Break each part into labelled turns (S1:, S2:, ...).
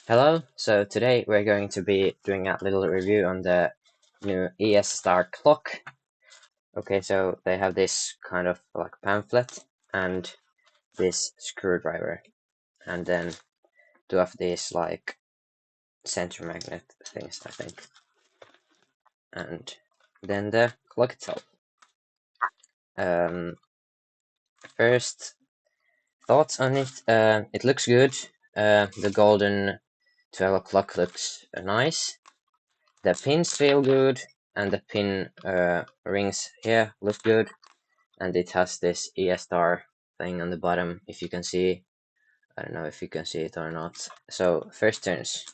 S1: Hello, so today we're going to be doing a little review on the new Estar clock. Okay, so they have this kind of like pamphlet and this screwdriver, and then two of these like center magnet things, I think, and then the clock itself. Um, First thoughts on it. It looks good. The golden 12 o'clock looks nice. The pins feel good, and the pin rings here look good, and it has this ESR thing on the bottom, if you can see. I don't know if you can see it or not. So, first turns.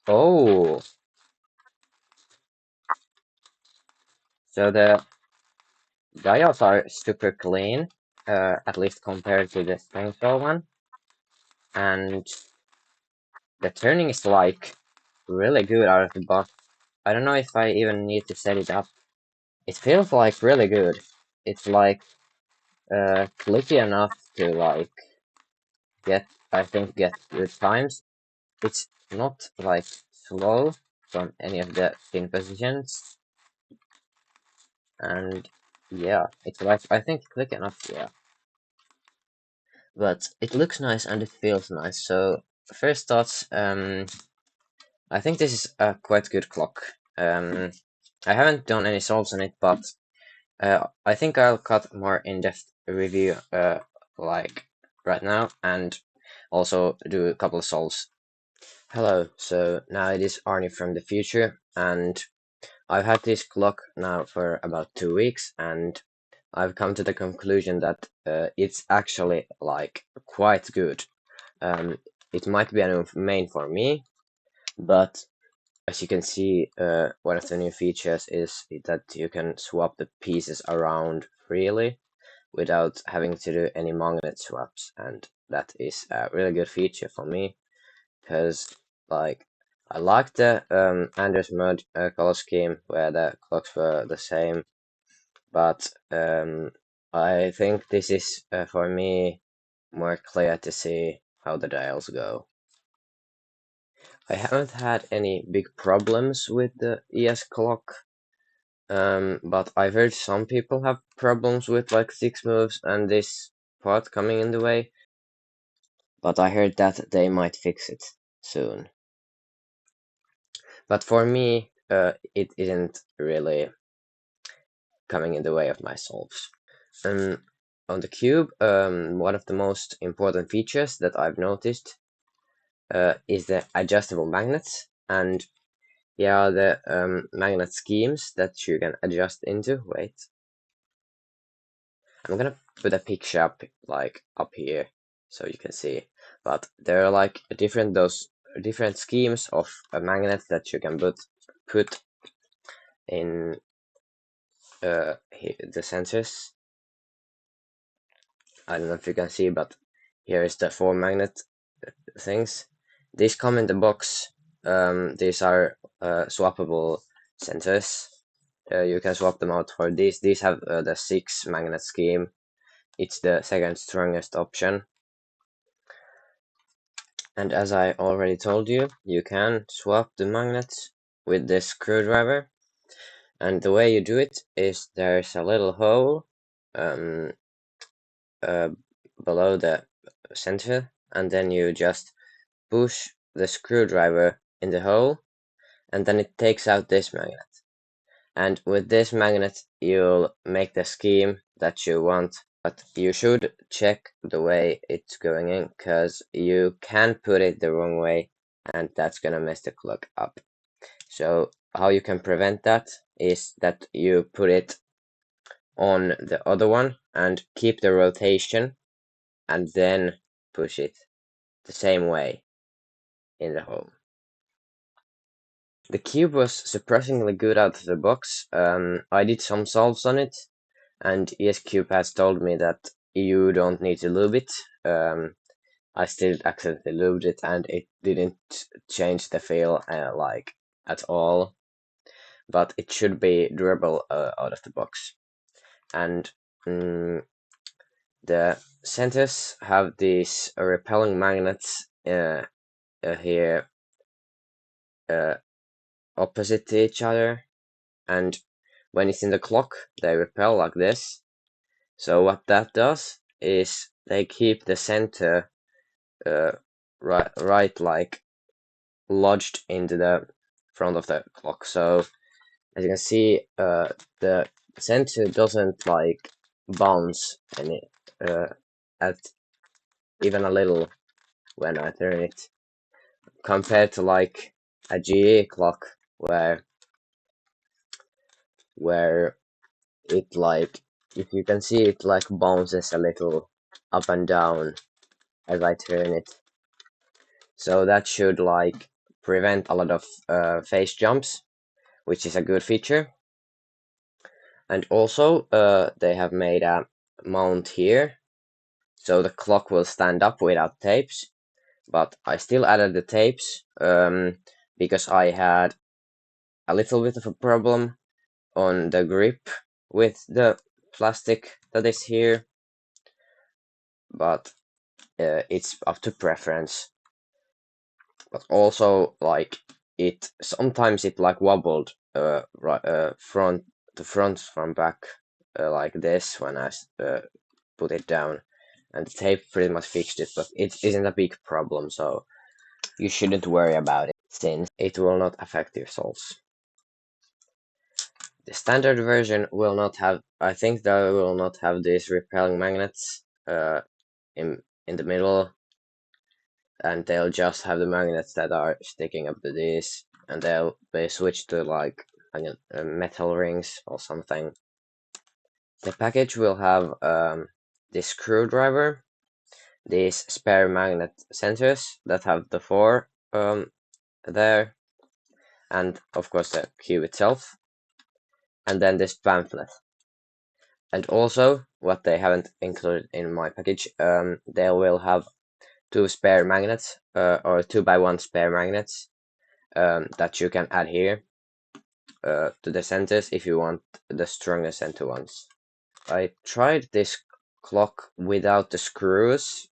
S1: Oh! So the dials are super clean, at least compared to the Springfield one. And the turning is like really good out of the box. I don't know if I even need to set it up. It feels like really good. It's like clicky enough to like get good times. It's not like slow from any of the pin positions, and yeah, it's like I think click enough, yeah. But it looks nice and it feels nice. So first thoughts, I think this is a quite good clock. I haven't done any solves on it, but I think I'll cut more in-depth review like right now, and also do a couple of solves. Hello, so now it is Arnie from the future, and I've had this clock now for about 2 weeks, and I've come to the conclusion that it's actually like quite good. Um, it might be a new main for me, but as you can see, one of the new features is that you can swap the pieces around freely without having to do any magnet swaps, and that is a really good feature for me because like I like the Anders mode color scheme where the clocks were the same, but I think this is for me more clear to see how the dials go. I haven't had any big problems with the ES clock, but I've heard some people have problems with like 6 moves and this part coming in the way, but I heard that they might fix it soon. But for me, it isn't really coming in the way of my solves. On the cube, one of the most important features that I've noticed is the adjustable magnets, and yeah, the magnet schemes that you can adjust into. Wait, I'm gonna put a picture up like up here so you can see. But there are like different schemes of magnets that you can put in the sensors. I don't know if you can see, but here is the 4 magnet things. These come in the box. These are swappable sensors. You can swap them out for these. These have the 6 magnet scheme. It's the second strongest option. And as I already told you, you can swap the magnets with this screwdriver. And the way you do it is there's a little hole um, uh, below the center, and then you just push the screwdriver in the hole, and then it takes out this magnet. And with this magnet, you'll make the scheme that you want, but you should check the way it's going in, because you can put it the wrong way, and that's gonna mess the clock up. So how you can prevent that is that you put it on the other one and keep the rotation, and then push it the same way in the hole. The cube was surprisingly good out of the box. I did some solves on it, and ESCube has told me that you don't need to lube it. I still accidentally lubed it, and it didn't change the feel like at all. But it should be durable out of the box. And the centers have these repelling magnets here uh, opposite to each other, and when it's in the clock, they repel like this. So what that does is they keep the center uh, right like lodged into the front of the clock. So as you can see, the center doesn't like bounce any at even a little when I turn it, compared to like a GE clock where it like, if you can see, it like bounces a little up and down as I turn it. So that should like prevent a lot of phase jumps, which is a good feature. And also they have made a mount here, so the clock will stand up without tapes. But I still added the tapes because I had a little bit of a problem on the grip with the plastic that is here, but it's up to preference. But also like it sometimes it like wobbled right front to front from back like this when I put it down, and the tape pretty much fixed it, but it isn't a big problem, so you shouldn't worry about it since it will not affect your souls. The standard version will not have, I think they will not have these repelling magnets in the middle, and they'll just have the magnets that are sticking up to these, and they'll be switched to like metal rings or something. The package will have this screwdriver, these spare magnet centers that have the four there, and of course the cube itself, and then this pamphlet. And also, what they haven't included in my package, they will have two spare magnets, or 2x1 spare magnets that you can add here to the centers if you want the stronger center ones. I tried this clock without the screws,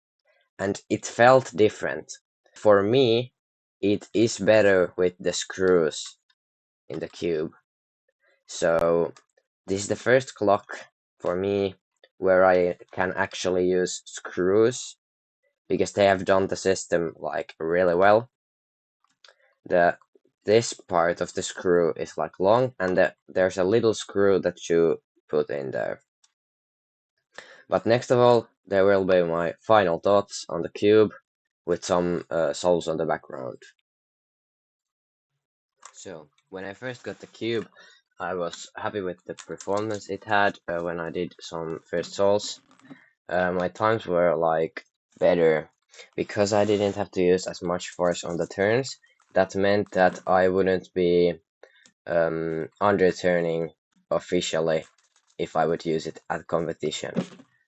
S1: and it felt different. For me, it is better with the screws in the cube. So this is the first clock for me where I can actually use screws, because they have done the system like really well. This part of the screw is like long, and there's a little screw that you put in there. But next of all, there will be my final thoughts on the cube with some solves on the background. So when I first got the cube, I was happy with the performance it had when I did some first solves. My times were like better because I didn't have to use as much force on the turns. That meant that I wouldn't be underturning officially if I would use it at competition.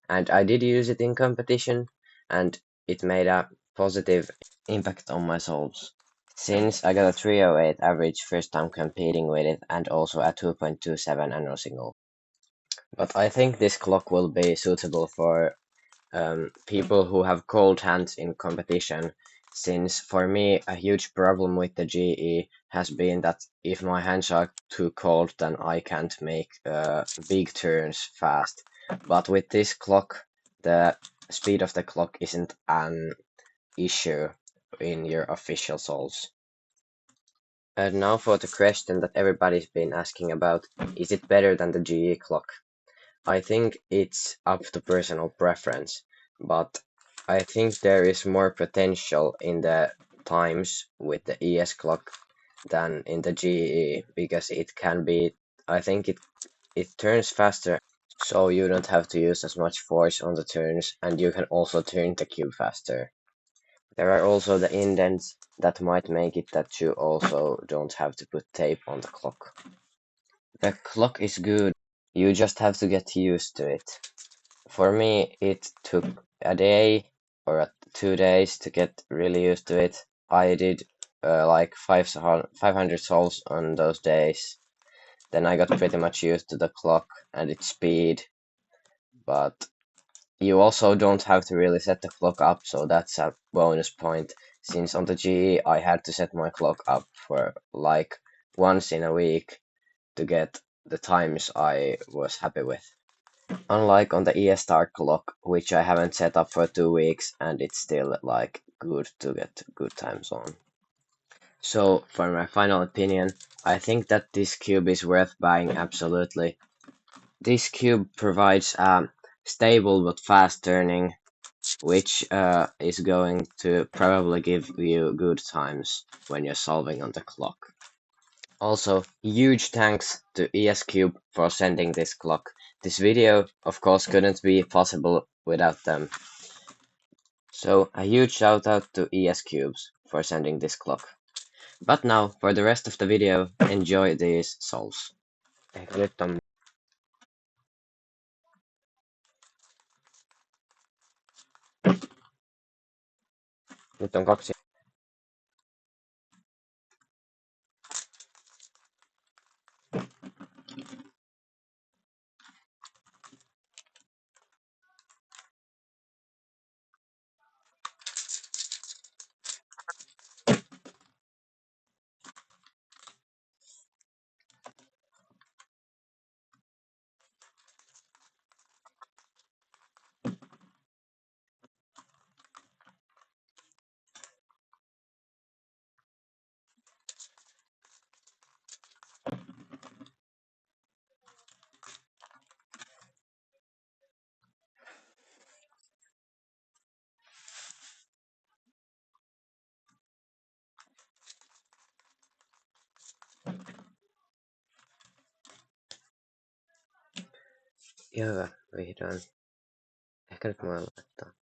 S1: And I did use it in competition, and it made a positive impact on my solves. Since I got a 308 average first time competing with it, and also a 2.27 annual signal. But I think this clock will be suitable for people who have cold hands in competition, since for me a huge problem with the GE has been that if my hands are too cold, then I can't make big turns fast. But with this clock, the speed of the clock isn't an issue in your official solves. And now for the question that everybody's been asking about, is it better than the GE clock? I think it's up to personal preference, but I think there is more potential in the times with the ES clock than in the GE, because it can be, I think it turns faster, so you don't have to use as much force on the turns, and you can also turn the cube faster. There are also the indents that might make it that you also don't have to put tape on the clock. The clock is good, you just have to get used to it. For me, it took a day or 2 days to get really used to it. I did like 500 solves on those days. Then I got pretty much used to the clock and its speed. But you also don't have to really set the clock up, so that's a bonus point. since on the GE I had to set my clock up for like once in a week to get the times I was happy with. Unlike on the Estar clock, which I haven't set up for 2 weeks and it's still like good to get good times on. So for my final opinion, I think that this cube is worth buying absolutely. This cube provides stable but fast turning, which is going to probably give you good times when you're solving on the clock. Also, huge thanks to ESCube for sending this clock. This video, of course, couldn't be possible without them. So, a huge shout out to ESCubes for sending this clock. But now, for the rest of the video, enjoy these solves. Ehkä nyt on kaksi. Joo, vihdoin. Ehkä nyt mä voin laittaa.